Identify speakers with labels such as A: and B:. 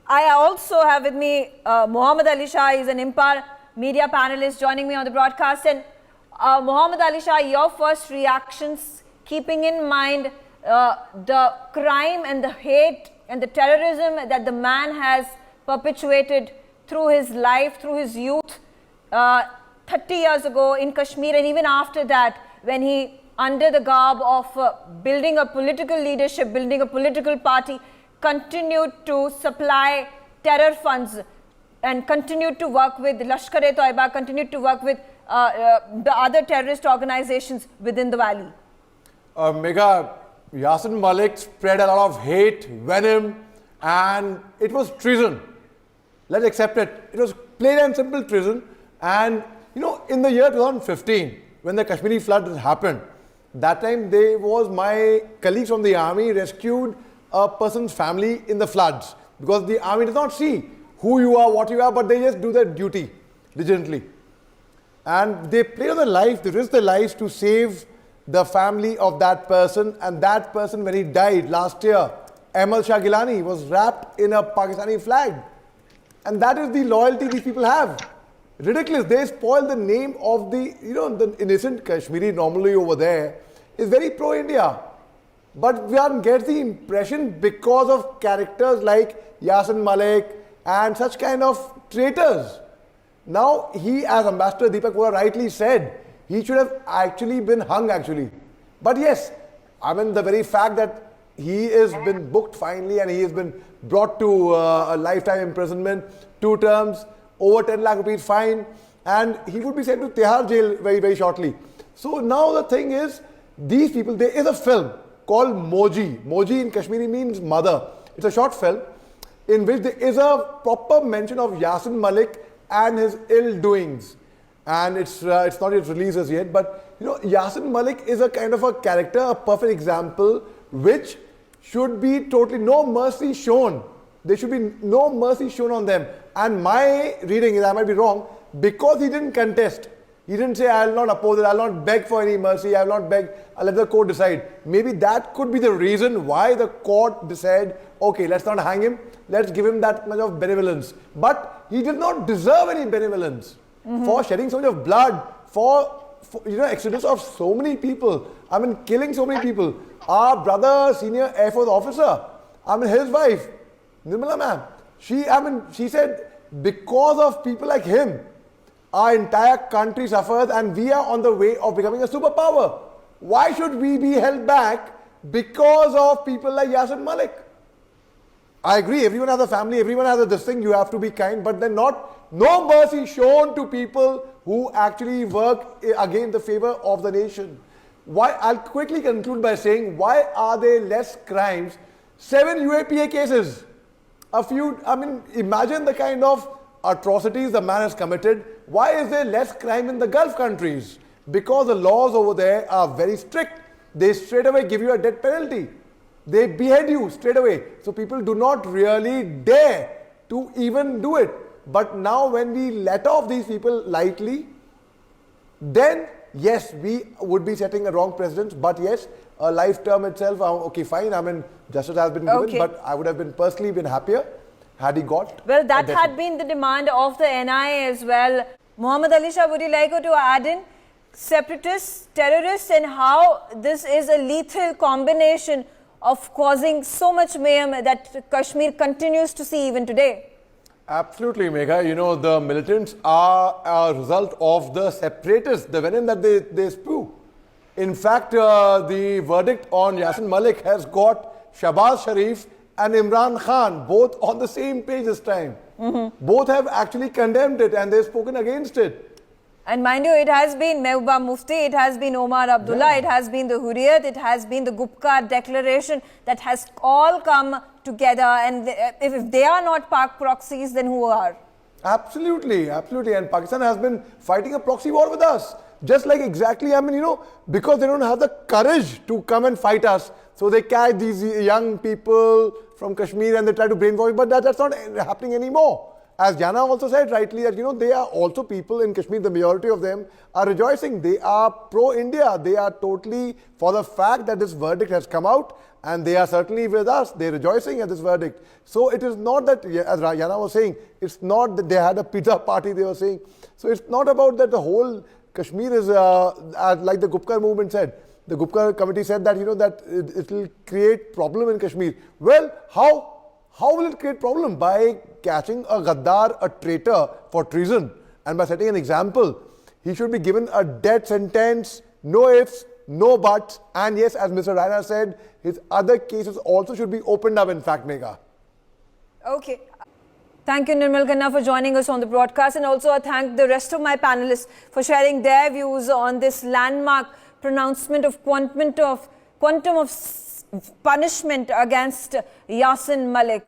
A: I also have with me Mohommed Ali Shah. He's an Impar media panelist joining me on the broadcast. And Mohommed Ali Shah, your first reactions, keeping in mind the crime and the hate and the terrorism that the man has perpetuated through his life, through his youth, 30 years ago in Kashmir, and even after that, when he, under the garb of building a political leadership, building a political party, continued to supply terror funds and continued to work with Lashkar-e-Toiba, continued to work with the other terrorist organizations within the valley.
B: Megha, Yasin Malik spread a lot of hate, venom, and it was treason. Let's accept it. It was plain and simple treason. And you know, in the year 2015, when the Kashmiri flood happened, that time there was my colleagues from the army rescued a person's family in the floods, because the army does not see who you are, what you are, but they just do their duty diligently. And they play on their life, they risk their lives to save the family of that person. And that person, when he died last year, Ahmad Shah Gilani, was wrapped in a Pakistani flag. And that is the loyalty these people have. Ridiculous. They spoil the name of the, the innocent Kashmiri normally over there is very pro-India. But one gets the impression because of characters like Yasin Malik and such kind of traitors. Now, he, as Ambassador Deepak Vohra rightly said, he should have actually been hung actually. But yes, I mean, the very fact that he has been booked finally and he has been brought to a lifetime imprisonment, 2 terms, over 10 lakh rupees fine, and he would be sent to Tihar jail very, very shortly. So now the thing is, these people, there is a film called Moji. Moji in Kashmiri means mother. It's a short film in which there is a proper mention of Yasin Malik and his ill doings. And it's not yet released as yet, but Yasin Malik is a kind of a character, a perfect example, which should be totally no mercy shown. There should be no mercy shown on them. And my reading is, I might be wrong, because he didn't contest. He didn't say, I will not oppose it, I will not beg for any mercy, I will not beg, I'll let the court decide. Maybe that could be the reason why the court decided, okay, let's not hang him, let's give him that much of benevolence. But he did not deserve any benevolence for shedding so much of blood, for exodus of so many people, I mean, killing so many people. Our brother, senior Air Force officer, I mean, his wife, Nirmala ma'am, she said, because of people like him, our entire country suffers and we are on the way of becoming a superpower. Why should we be held back because of people like Yasin Malik? I agree, everyone has a family, everyone has this thing, you have to be kind, but then no mercy shown to people who actually work against the favor of the nation. Why? I'll quickly conclude by saying, why are there less crimes? 7 UAPA cases. Imagine the kind of atrocities the man has committed. Why is there less crime in the Gulf countries? Because the laws over there are very strict. They straight away give you a death penalty. They behead you straight away. So people do not really dare to even do it. But now when we let off these people lightly, then yes, we would be setting a wrong precedent. But yes, a life term itself, okay, fine. I mean, justice has been given, but I would have been personally been happier had he got.
A: Well, that had been the demand of the NIA as well. Mohommed Ali Shah, would you like to add in separatists, terrorists, and how this is a lethal combination of causing so much mayhem that Kashmir continues to see even today?
B: Absolutely, Megha. The militants are a result of the separatists, the venom that they spew. In fact, the verdict on Yasin Malik has got Shahbaz Sharif and Imran Khan both on the same page this time. Both have actually condemned it and they've spoken against it.
A: And mind you, it has been Mehbooba Mufti, it has been Omar Abdullah, it has been the Hurriyat, it has been the Gupkar declaration that has all come together. And if they are not Pak proxies, then who are?
B: Absolutely, absolutely. And Pakistan has been fighting a proxy war with us. Just like exactly, because they don't have the courage to come and fight us. So they catch these young people from Kashmir and they try to brainwash, but that's not happening anymore. As Jana also said rightly that, they are also people in Kashmir, the majority of them are rejoicing. They are pro-India. They are totally for the fact that this verdict has come out And they are certainly with us. They're rejoicing at this verdict. So it is not that, as Yana was saying, it's not that they had a pizza party, they were saying. So it's not about that the whole Kashmir is, like the Gupkar movement said. The Gupkar committee said that, that it will create problem in Kashmir. Well, how will it create problem? By catching a Gaddar, a traitor for treason, and by setting an example. He should be given a death sentence, no ifs, no buts, and yes, as Mr. Raina said, his other cases also should be opened up, in fact, Megha.
A: Okay. Thank you, Nirmal Khanna, for joining us on the broadcast, and also I thank the rest of my panelists for sharing their views on this landmark pronouncement of quantum of punishment against Yasin Malik.